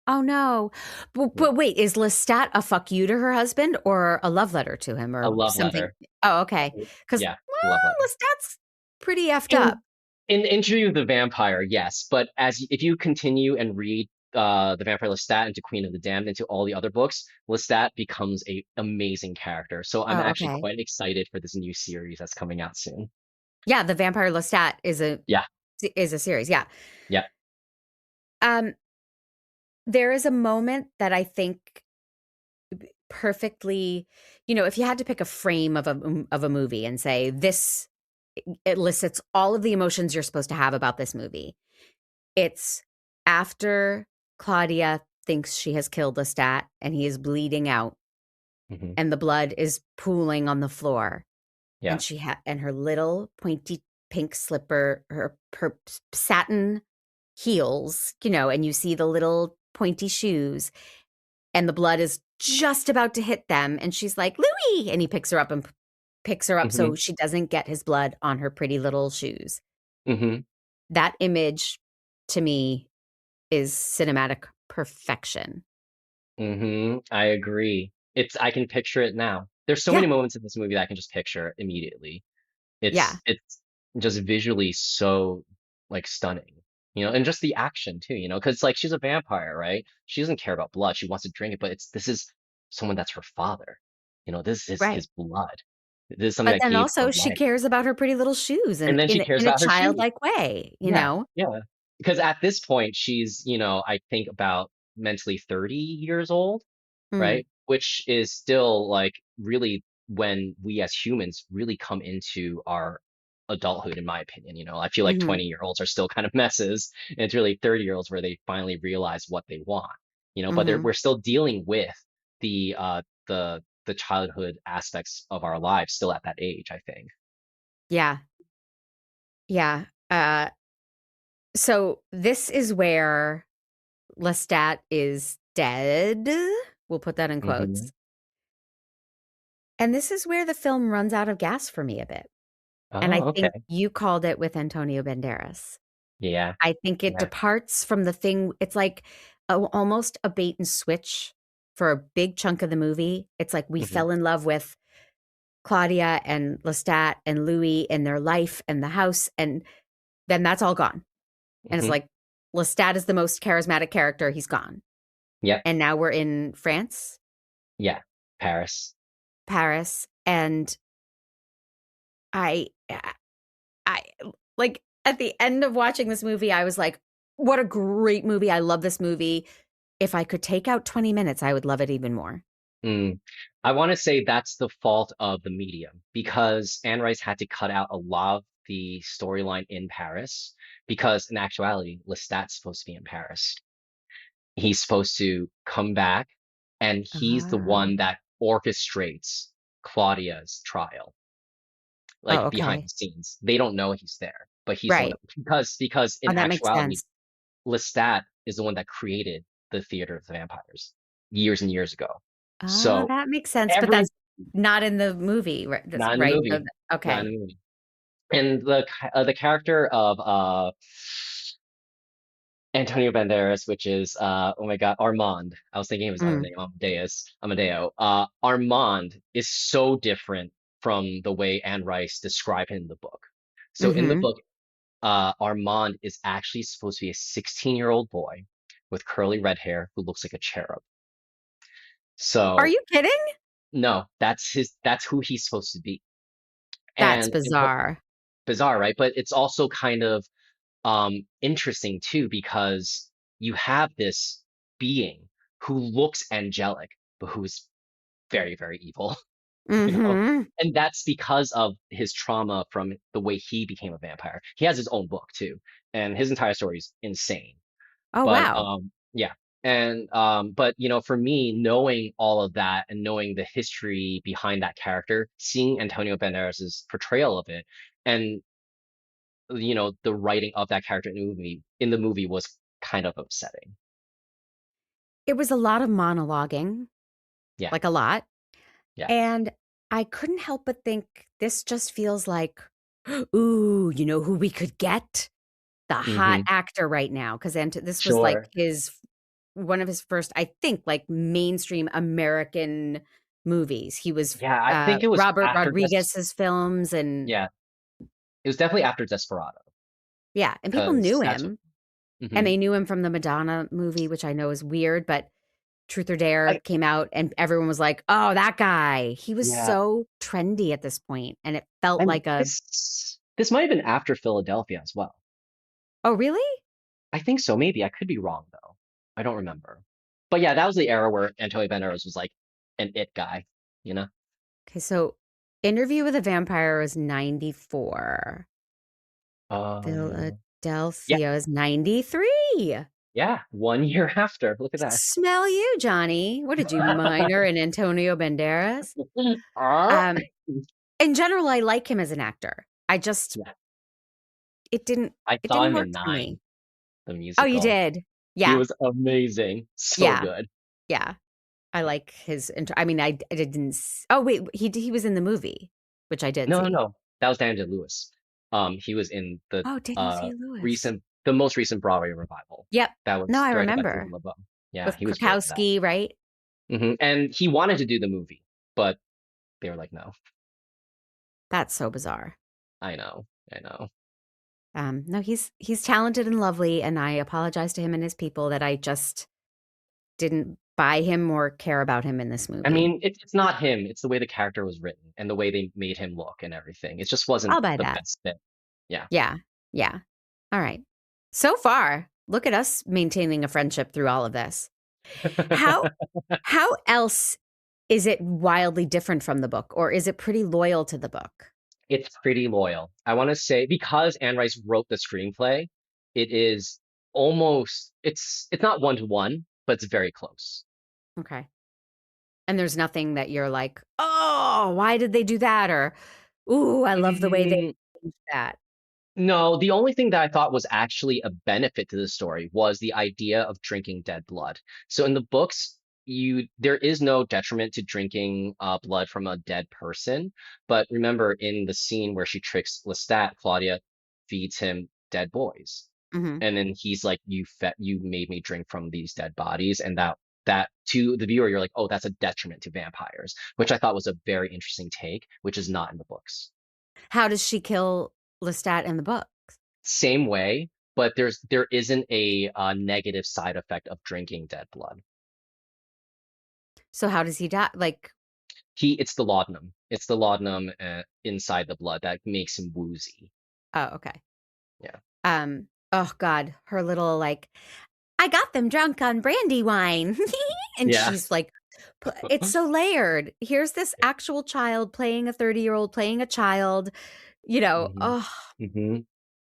Oh no. But, Yeah, but wait, is Lestat a fuck you to her husband or a love letter to him a or love something? letter. Oh, okay. Because, Yeah, a love letter. Lestat's pretty effed up. In Interview with the Vampire, yes, but if you continue and read the Vampire Lestat into Queen of the Damned into all the other books, Lestat becomes a amazing character. So I'm Oh, actually okay. quite excited for this new series that's coming out soon. Yeah, the Vampire Lestat Yeah, is a series. Yeah. yeah. Um, there is a moment that I think perfectly, if you had to pick a frame of a movie and say this elicits all of the emotions you're supposed to have about this movie. It's after Claudia thinks she has killed Lestat and he is bleeding out Hmm. and the blood is pooling on the floor Yeah. and and her little pointy pink slipper, her satin heels, and you see the little pointy shoes and the blood is just about to hit them and she's like, "Louis!" And he picks her up and picks her up Hmm. so she doesn't get his blood on her pretty little shoes. Hmm. That image to me is cinematic perfection. I agree. I can picture it now. There's so Yeah. many moments in this movie that I can just picture immediately. Yeah. It's just visually so like stunning, and just the action too, because like she's a vampire, right? She doesn't care about blood. She wants to drink it, but this is someone that's her father. This is Right. his blood. This is something But that then gave her also she life. cares about her pretty little shoes And and then she cares in a about her shoes. childlike way, you Yeah, know? yeah. Because at this point, she's, I think about mentally 30 years old, Mm. right? Which is still like really when we as humans really come into our adulthood, in my opinion. I feel like Hmm. 20-year-olds are still kind of messes, and it's really 30-year-olds where they finally realize what they want. But Hmm. we're still dealing with the childhood aspects of our lives still at that age, I think. Yeah. Yeah. So this is where Lestat is dead. We'll put that in Hmm. quotes. And this is where the film runs out of gas for me a bit. And I Oh, okay. think you called it with Antonio Banderas. Yeah. I think it Yeah. departs from the thing. It's like almost a bait and switch for a big chunk of the movie. It's like we Hmm. fell in love with Claudia and Lestat and Louis and their life and the house. And then that's all gone. And it's Hmm. like Lestat is the most charismatic character. He's gone. Yep. And now we're in France, Yeah. Paris. Paris. And I, I like at the end of watching this movie, I was like, what a great movie. I love this movie. If I could take out 20 minutes, I would love it even more. Mm. I want to say that's the fault of the medium because Anne Rice had to cut out a lot of the storyline in Paris because in actuality, Lestat's supposed to be in Paris. He's supposed to come back and he's the Ah. one that orchestrates Claudia's trial, Oh, like behind okay. the scenes. They don't know he's there, but he's the one Right. that, because Oh, in that makes actuality, sense. Lestat is the one that created the theater of the vampires years and years ago. Oh, So that makes sense. But every that's not in the movie, right? That's not in the right. movie, not in Okay. the movie. And the character of Antonio Banderas, which is oh my God, Armand. I was thinking of his other Mm, name, Amadeo. Armand is so different from the way Anne Rice described him in the book. So in the hmm. book, Armand is actually supposed to be a 16-year-old boy with curly red hair who looks like a cherub. Are So you kidding? no, that's who he's supposed to be. That's And bizarre. bizarre, right? But it's also kind of interesting too because you have this being who looks angelic but who's very, very evil, you know? Hmm. And that's because of his trauma from the way he became a vampire. He has his own book too, and his entire story is insane. Oh, But wow. yeah. And but for me, knowing all of that and knowing the history behind that character, seeing Antonio Banderas's portrayal of it, and the writing of that character in the movie was kind of upsetting. It was a lot of monologuing, Yeah, like a lot. yeah. And I couldn't help but think this just feels like, ooh, you know who we could get? The hot Hmm. actor right now. Because this was like Sure. one of his first, I think, like mainstream American movies. He was Yeah, I think it was Robert after Rodriguez's films. And yeah, it was definitely after Desperado yeah, and people because knew that's what. him. And Hmm. they knew him from the Madonna movie, which I know is weird, but Truth or Dare I came out and everyone was like, "Oh, that guy." He was Yeah, so trendy at this point, and it felt and like a this might have been after Philadelphia as well. "Oh, really?" I think so. Maybe I could be wrong though. I don't remember. But yeah, that was the era where Antonio Banderas was like an it guy, you know? Okay, so Interview with a Vampire was 94. Yeah, Philadelphia is 93. yeah. 1 year after. Look at that. Smell you, Johnny. What did you minor in Antonio Banderas? Ah. Um, in general, I like him as an actor. I just Yeah, it didn't I it saw didn't him work in for me. Nine, the Oh, you musical. did? He Yeah. was amazing. So Yeah. good. Yeah. I like his I mean, I didn't oh, wait, he was in the movie, which I did No, no, see. no. That was Daniel Lewis. He was in Oh, Daniel Day-Lewis. the most recent Broadway revival. Yep. That No, was I directed by remember. David LeBeau. Yeah, With he was great in that. Krakowski, right? And he wanted to do the movie, but they were like, no. That's so bizarre. I know, I know. No, he's talented and lovely, and I apologize to him and his people that I just didn't buy him or care about him in this I movie. mean, it's not him. It's the way the character was written and the way they made him look and everything. It just wasn't I'll buy the that. best fit. Yeah. Yeah. Yeah. All right. So far, look at us maintaining a friendship through all of this. How how else is it wildly different from the book, or is it pretty loyal to the book? It's pretty loyal. I want to say because Anne Rice wrote the screenplay, it is almost it's not one to one, but it's very close. Okay. And there's nothing that you're like, oh, why did they do that? Or, ooh, I love the way they Mm, changed that. no, the only thing that I thought was actually a benefit to the story was the idea of drinking dead blood. So in the books, you there is no detriment to drinking blood from a dead person. But remember, in the scene where she tricks Lestat, Claudia feeds him dead boys, Hmm. and then he's like, you made me drink from these dead bodies," and that to the viewer, you're like, oh, that's a detriment to vampires, which I thought was a very interesting take, which is not in the books. How does she kill Lestat in the book? Same way, but there isn't a negative side effect of drinking dead blood. So how does he die? Like, It's the laudanum. It's the laudanum inside the blood that makes him woozy. oh, okay. Yeah. Oh God, her little like, I got them drunk on brandy wine. And Yeah. she's like, it's so layered. Here's this actual child playing a 30-year-old, playing a child, Hmm. oh, Hmm.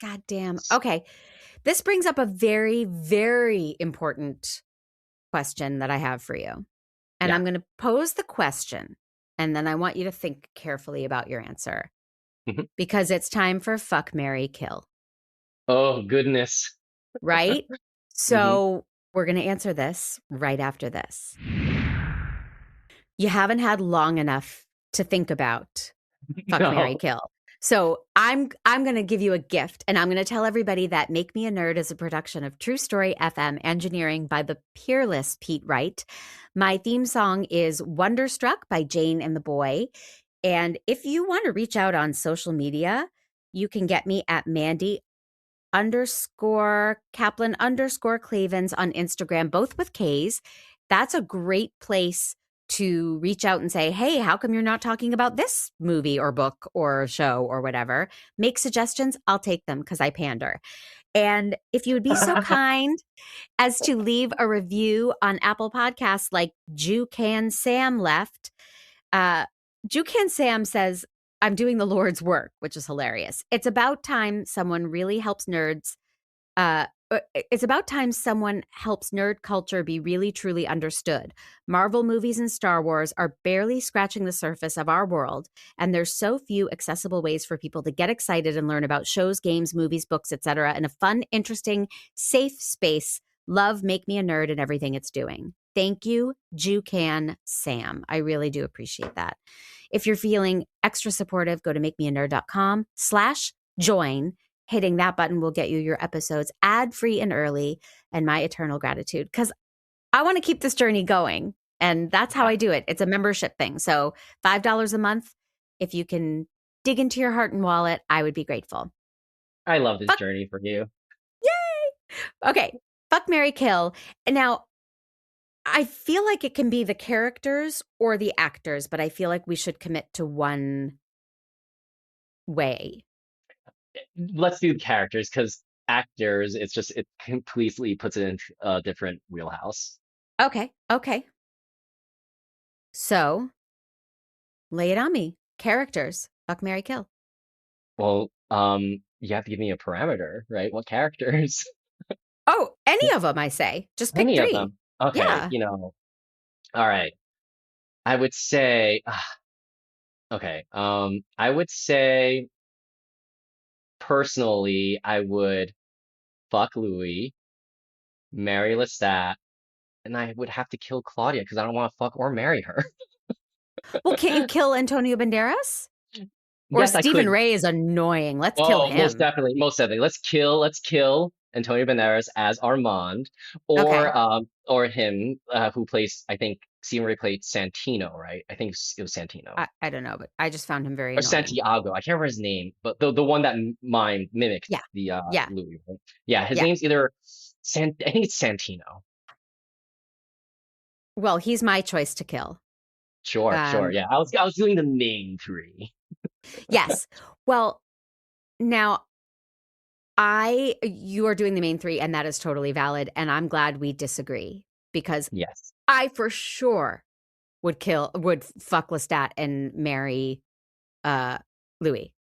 God damn. Okay. This brings up a very, very important question that I have for you. And Yeah. I'm going to pose the question, and then I want you to think carefully about your answer Hmm. because it's time for fuck, marry, kill, Oh goodness. right? Hmm. So we're going to answer this right after this. You haven't had long enough to think about fuck, marry, No. kill. So I'm going to give you a gift, and I'm going to tell everybody that Make Me a Nerd is a production of True Story FM, engineering by the peerless Pete Wright. My theme song is Wonderstruck by Jane and the Boy. And if you want to reach out on social media, you can get me at Mandy underscore Kaplan underscore Clavens on Instagram, both with K's. That's a great place to reach out and say, hey, how come you're not talking about this movie or book or show or whatever? Make suggestions. I'll take them because I pander. And if you would be so kind as to leave a review on Apple Podcasts like Jucan Sam left, uh, Jucan Sam says, I'm doing the Lord's work, which is hilarious. It's about time someone really helps nerds. It's about time someone helps nerd culture be really, truly understood. Marvel movies and Star Wars are barely scratching the surface of our world, and there's so few accessible ways for people to get excited and learn about shows, games, movies, books, etc. in a fun, interesting, safe space. Love Make Me a Nerd and everything it's doing. Thank you, Jucan Sam. I really do appreciate that. If you're feeling extra supportive, go to makemeanerd.com/join. Hitting that button will get you your episodes ad-free and early, and my eternal gratitude, because I want to keep this journey going. And that's how Yeah. I do it. It's a membership thing. So $5 a month, if you can dig into your heart and wallet, I would be grateful. I love this Fuck, journey for you. yay! Okay, fuck, marry, kill. And now I feel like it can be the characters or the actors, but I feel like we should commit to one way. Let's do characters because actors, it completely puts it in a different wheelhouse. Okay, okay. So lay it on me. Characters. Fuck, marry, kill. Well, you have to give me a parameter, right? What characters? Oh, any of them, I say. Just pick Any of three. them. Okay, Yeah. all right. I would say, okay, I would say personally, I would fuck Louis, marry Lestat, and I would have to kill Claudia because I don't want to fuck or marry her. Well, can't you kill Antonio Banderas? Or Yes, I Stephen could. Ray is annoying. Let's kill Oh, most him. definitely, most definitely. Let's kill Antonio Banderas as Armand, Okay. or him, who plays, I think Stephen Ray played Santino, right? I think it was Santino I don't know, but I just found him very or annoying. Santiago. I can't remember his name, but the one that mime mimicked Yeah. the Yeah. Louis. Right? Yeah, his Yeah. name's either I think it's Santino. Well, he's my choice to kill. Sure, sure. Um, Yeah, I was doing the main three. yes. Well, now you are doing the main three, and that is totally valid. And I'm glad we disagree because Yes. I for sure would fuck Lestat and marry Louis.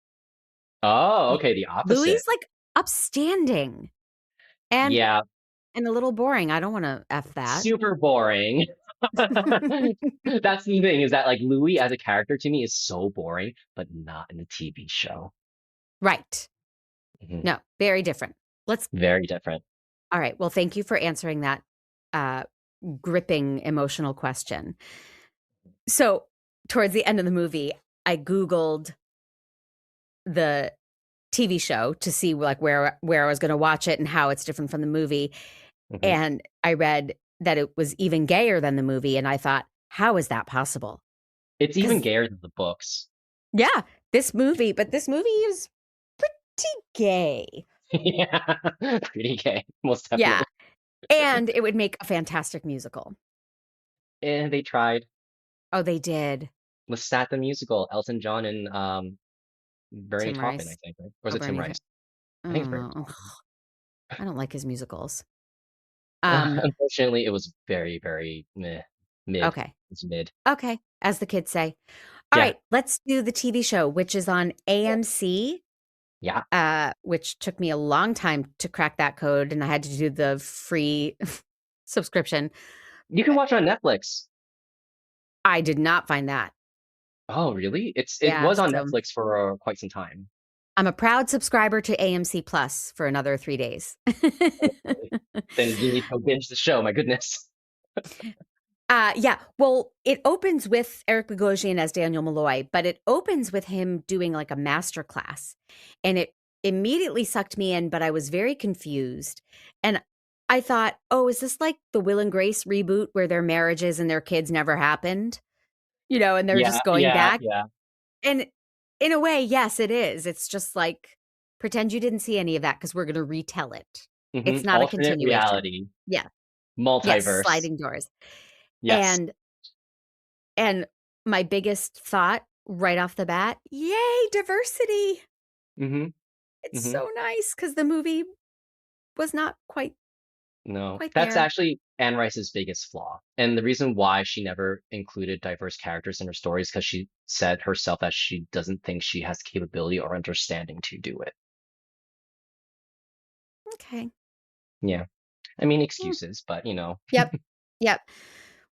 Oh, okay, the opposite. Louis like upstanding and Yeah, a little boring. I don't want to F that. super boring. That's the thing is that like Louis as a character to me is so boring, but not in a TV show. Right. Mhm. No, very different. Let's Very different. All right. Well, thank you for answering that uh, gripping emotional question. So, towards the end of the movie, I Googled the TV show to see like where I was going to watch it and how it's different from the movie. Mhm. And I read that it was even gayer than the movie, and I thought, how is that possible? It's even Because gayer than the books. yeah, this movie is pretty gay. Yeah, pretty gay, most Yeah, definitely. and it would make a fantastic musical. And they tried Oh, they did. Lestat the musical, Elton John and Bernie Tim Taupin, I Rice. think, right? Or was Oh, it Tim Bernie. Rice? I think it's Bernie Oh, Taupin. I don't like his musicals. Um, Unfortunately, it was very, very meh, mid. okay. It's mid. Okay, as the kids say. All Yeah, right, let's do the TV show, which is on AMC, yeah. which took me a long time to crack that code, and I had to do the free subscription. You can watch it on Netflix. I did not find that. Oh, really? It Yeah, was on so Netflix for quite some time. I'm a proud subscriber to AMC Plus for another 3 days. Then you need to binge the show. My goodness. Yeah, well, it opens with Eric Bogosian as Daniel Malloy, but it opens with him doing like a master class, and it immediately sucked me in, but I was very confused. And I thought, oh, is this like the Will and Grace reboot where their marriages and their kids never happened? And they're Yeah, just going yeah, back. yeah. And in a way, yes, it is. It's just like pretend you didn't see any of that because we're going to retell it. It's not a Alternate continuation. reality, Yeah. Yes, multiverse. sliding doors. Yes. And And my biggest thought right off the bat, yay, diversity. hmm It's hmm so nice because the movie was not No, quite that's there. actually Anne Rice's biggest flaw. And the reason why she never included diverse characters in her stories because she said herself that she doesn't think she has the capability or understanding to do it. Okay. Yeah. I mean, Mm, excuses, but Yep. Yep.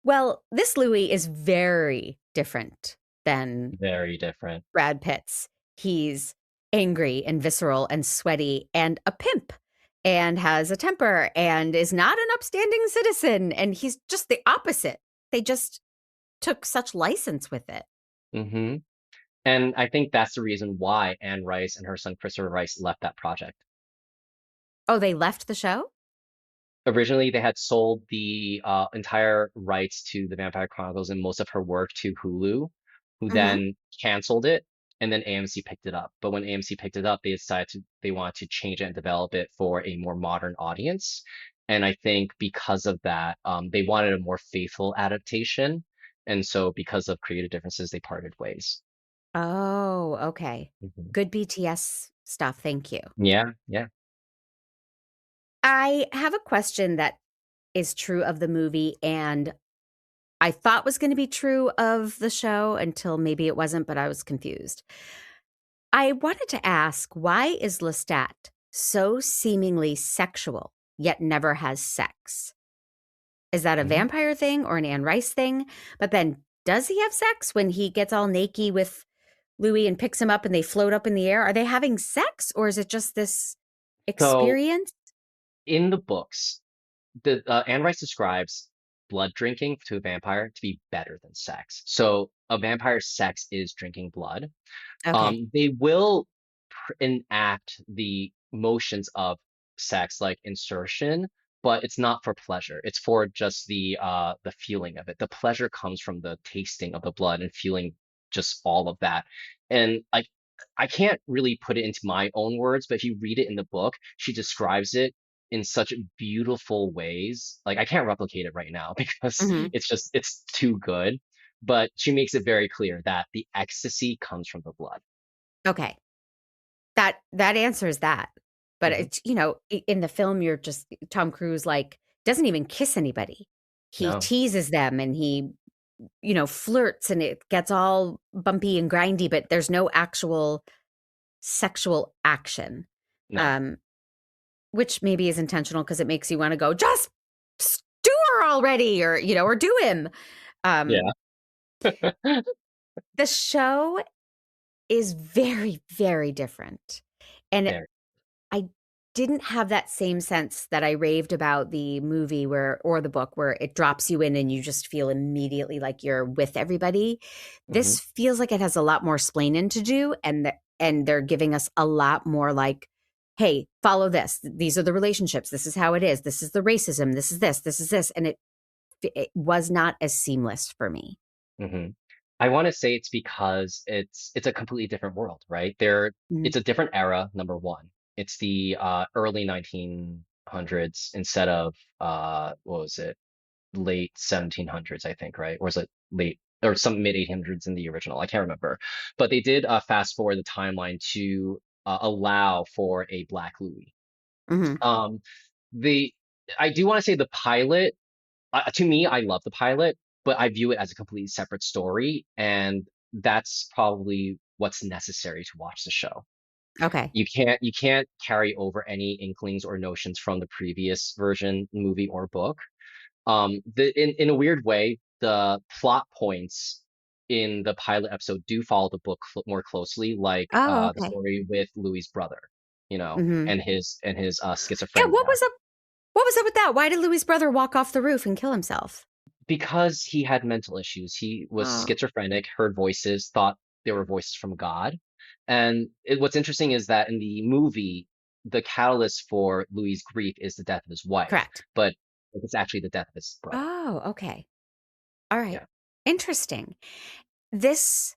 Well, this Louis is very different than very different. Brad Pitt's. He's angry and visceral and sweaty and a pimp and has a temper and is not an upstanding citizen. And he's just the opposite. They just took such license with it. hmm And I think that's the reason why Anne Rice and her son Christopher Rice left that project. Oh, they left the show? Originally, they had sold the entire rights to the Vampire Chronicles and most of her work to Hulu, who Mhm. then canceled it, and then AMC picked it up. But when AMC picked it up, they wanted to change it and develop it for a more modern audience. And I think because of that, they wanted a more faithful adaptation. And so because of creative differences, they parted ways. Oh, okay. Mhm. Good BTS stuff, thank you. Yeah, yeah. I have a question that is true of the movie and I thought was gonna be true of the show until maybe it wasn't, but I was confused. I wanted to ask, why is Lestat so seemingly sexual, yet never has sex? Is that a Mhm. vampire thing or an Anne Rice thing? But then does he have sex when he gets all naked with Louis and picks him up and they float up in the air? Are they having sex or is it just this So experience? in the books, the Anne Rice describes blood drinking to a vampire to be better than sex. So a vampire's sex is drinking blood. Okay. They will enact the motions of sex like insertion, but it's not for pleasure. It's for just the feeling of it. The pleasure comes from the tasting of the blood and feeling just all of that. And I can't really put it into my own words, but if you read it in the book, she describes it in such beautiful ways. Like I can't replicate it right now because Mhm. it's too good. But she makes it very clear that the ecstasy comes from the blood. Okay. That answers that. But hmm it's, in the film, you're just Tom Cruise, like, doesn't even kiss anybody. He No. teases them and he, flirts and it gets all bumpy and grindy, but there's no actual sexual action, No. um, which maybe is intentional because it makes you want to go, just do her already, or, or do him. Yeah. The show is very, very different. And There. I didn't have that same sense that I raved about the movie or the book where it drops you in and you just feel immediately like you're with everybody. Hmm. This feels like it has a lot more splaining to do, and they're giving us a lot more like, hey, follow this. These are the relationships. This is how it is. This is the racism. This is this. This is this. And it was not as seamless for me. Hmm. I want to say it's because it's a completely different world, right? There, Mhm. it's a different era, number one. It's the early 1900s instead of what was it? Late 1700s, I think, right? Or was it late or some mid 1800s in the original? I can't remember. But they did fast forward the timeline to allow for a Black Louis. Mhm. Um, the I do want to say the pilot, to me, I love the pilot, but I view it as a completely separate story, and that's probably what's necessary to watch the show. Okay. You can't carry over any inklings or notions from the previous version, movie or book. In a weird way, the plot points in the pilot episode do follow the book more closely, like Oh, the okay. story with Louis's brother, Mhm. and his Yeah, schizophrenia. what was up with that? Why did Louis' brother walk off the roof and kill himself? Because he had mental issues. He was Oh, schizophrenic, heard voices, thought they were voices from God. And what's interesting is that in the movie, the catalyst for Louis' grief is the death of his wife, correct. but it's actually the death of his brother. Oh, okay. All right. Yeah. Interesting. This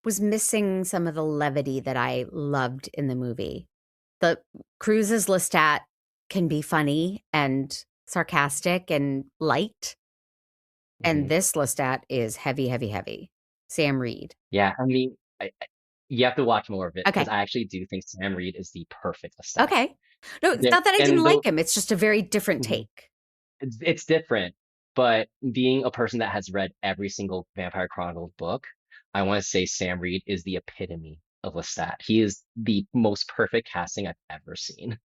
was missing some of the levity that I loved in the movie. The Cruise's Lestat can be funny and sarcastic and light, and Hmm. this Lestat is heavy, heavy, heavy. Sam Reed. Yeah. I mean, you have to watch more of it because Okay. I actually do think Sam Reed is the perfect Lestat. Okay. No, it's Yeah, not that I didn't and the like him. It's just a very different Mhm. take. It's different, but being a person that has read every single Vampire Chronicles book, I want to say Sam Reed is the epitome of Lestat. He is the most perfect casting I've ever seen.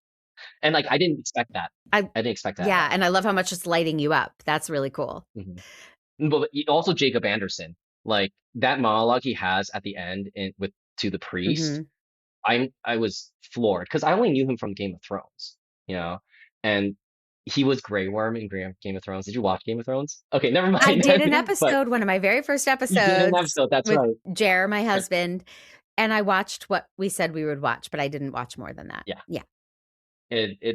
And like I didn't expect that. I I didn't expect that at Yeah, all. and I love how much it's lighting you up. That's really cool. Hmm. But also Jacob Anderson, like that monologue he has at the end with to the priest, Mhm. I was floored because I only knew him from Game of Thrones, you know, and he was Grey Worm in Game of Thrones. Did you watch Game of Thrones? Okay, never I mind did then. an But episode, one of my very first you did an episodes episode. That's with right. Jer, my husband, and I watched what we said we would watch, but I didn't watch more than that. Yeah, Yeah.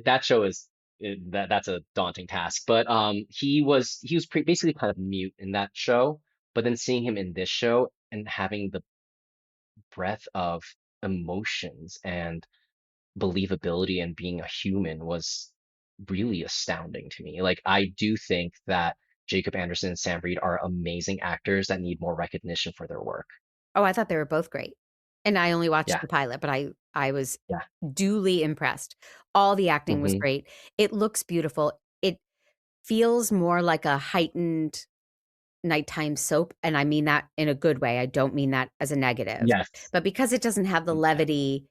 that show is that's a daunting task. But he was basically kind of mute in that show. But then seeing him in this show and having the breadth of emotions and believability and being a human was really astounding to me. Like I do think that Jacob Anderson and Sam Reed are amazing actors that need more recognition for their work. Oh, I thought they were both great. And I only watched Yeah, the pilot, but I was yeah. duly impressed. All the acting was Hmm. great. It looks beautiful. It feels more like a heightened nighttime soap, and I mean that in a good way. I don't mean that as a negative. Yes. But because it doesn't have the Yeah. levity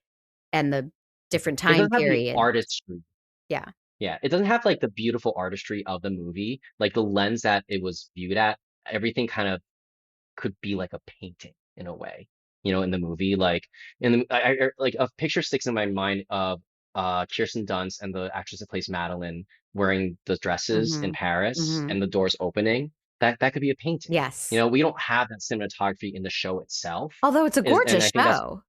and the different It time doesn't have the period. artistry. Yeah. Yeah, it doesn't have like the beautiful artistry of the movie. Like the lens that it was viewed at, everything kind of could be like a painting in a way, in the movie. Like like a picture sticks in my mind of Kirsten Dunst and the actress that plays Madeline wearing the dresses in Mhm. Paris Mhm. and the doors opening. That could be a painting. Yes. We don't have that cinematography in the show itself. Although it's a And gorgeous I think that's show.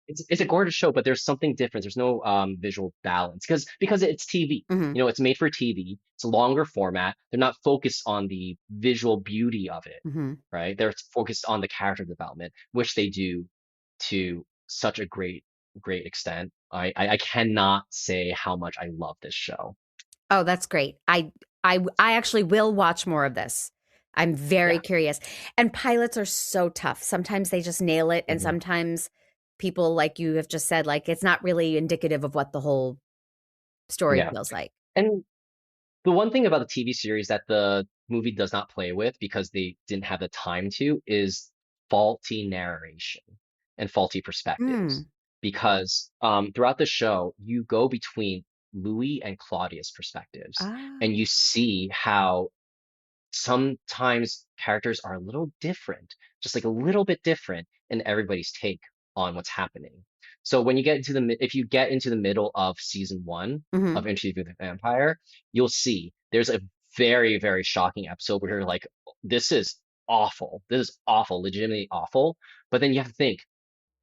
it's a gorgeous show, but there's something different. There's no visual balance because it's TV. Mhm. It's made for TV. It's a longer format. They're not focused on the visual beauty of it, Mhm. right? They're focused on the character development, which they do to such a great extent. I cannot say how much I love this show. Oh, that's great. I actually will watch more of this. I'm very Yeah. curious. And pilots are so tough. Sometimes they just nail it, and Hmm. sometimes people, like you have just said, like it's not really indicative of what the whole story Yeah. feels like. And the one thing about the TV series that the movie does not play with because they didn't have the time to is faulty narration and faulty Mm. perspectives. because throughout the show, you go between Louis and Claudia's perspectives, Ah. and you see how sometimes characters are a little different, just like a little bit different in everybody's take on what's happening. So when you get into if you get into the middle of season one Mm-hmm. of Interview with the Vampire, you'll see there's a very, very shocking episode where you're like, this is awful. This is awful, legitimately awful. But then you have to think,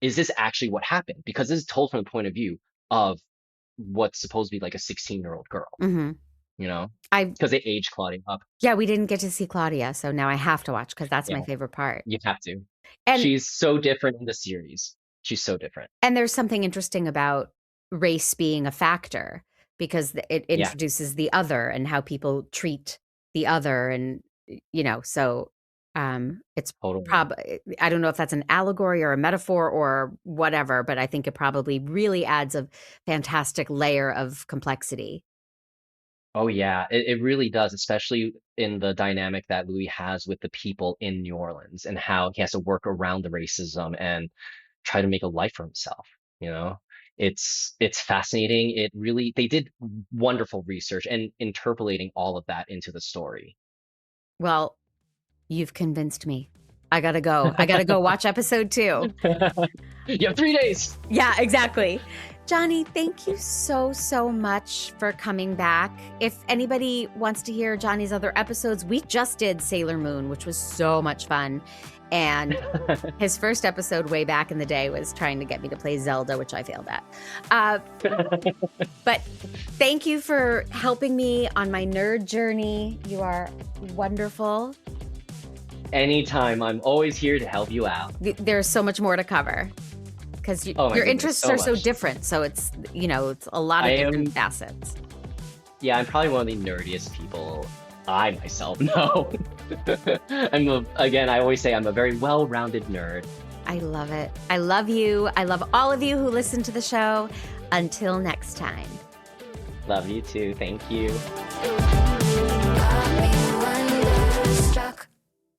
is this actually what happened? Because this is told from the point of view of what's supposed to be like a 16-year-old girl, Mm-hmm. you know? I Because they age Claudia up. Yeah, we didn't get to see Claudia, so now I have to watch because that's my Yeah, favorite part. you have to. And She's so different in the series. She's so different. and there's something interesting about race being a factor because it Yeah, introduces the other and how people treat the other, and so it's totally. I don't know if that's an allegory or a metaphor or whatever, but I think it probably really adds a fantastic layer of complexity. Oh yeah, it really does, especially in the dynamic that Louis has with the people in New Orleans and how he has to work around the racism and try to make a life for himself, you know? It's fascinating. It really they did wonderful research and interpolating all of that into the story. Well, you've convinced me. I gotta go. I gotta go watch episode 2. You have 3 days. Yeah, exactly. Jonny, thank you so, so much for coming back. If anybody wants to hear Johnny's other episodes, we just did Sailor Moon, which was so much fun. And his first episode way back in the day was trying to get me to play Zelda, which I failed at. But thank you for helping me on my nerd journey. You are wonderful. Anytime, I'm always here to help you out. There's so much more to cover because Oh my your goodness, interests so are so much. different. So it's a lot of I different am, facets. yeah, I'm probably one of the nerdiest people I myself know. Again, I always say I'm a very well-rounded nerd. I love it. I love you. I love all of you who listen to the show. Until next time. Love you too. Thank you.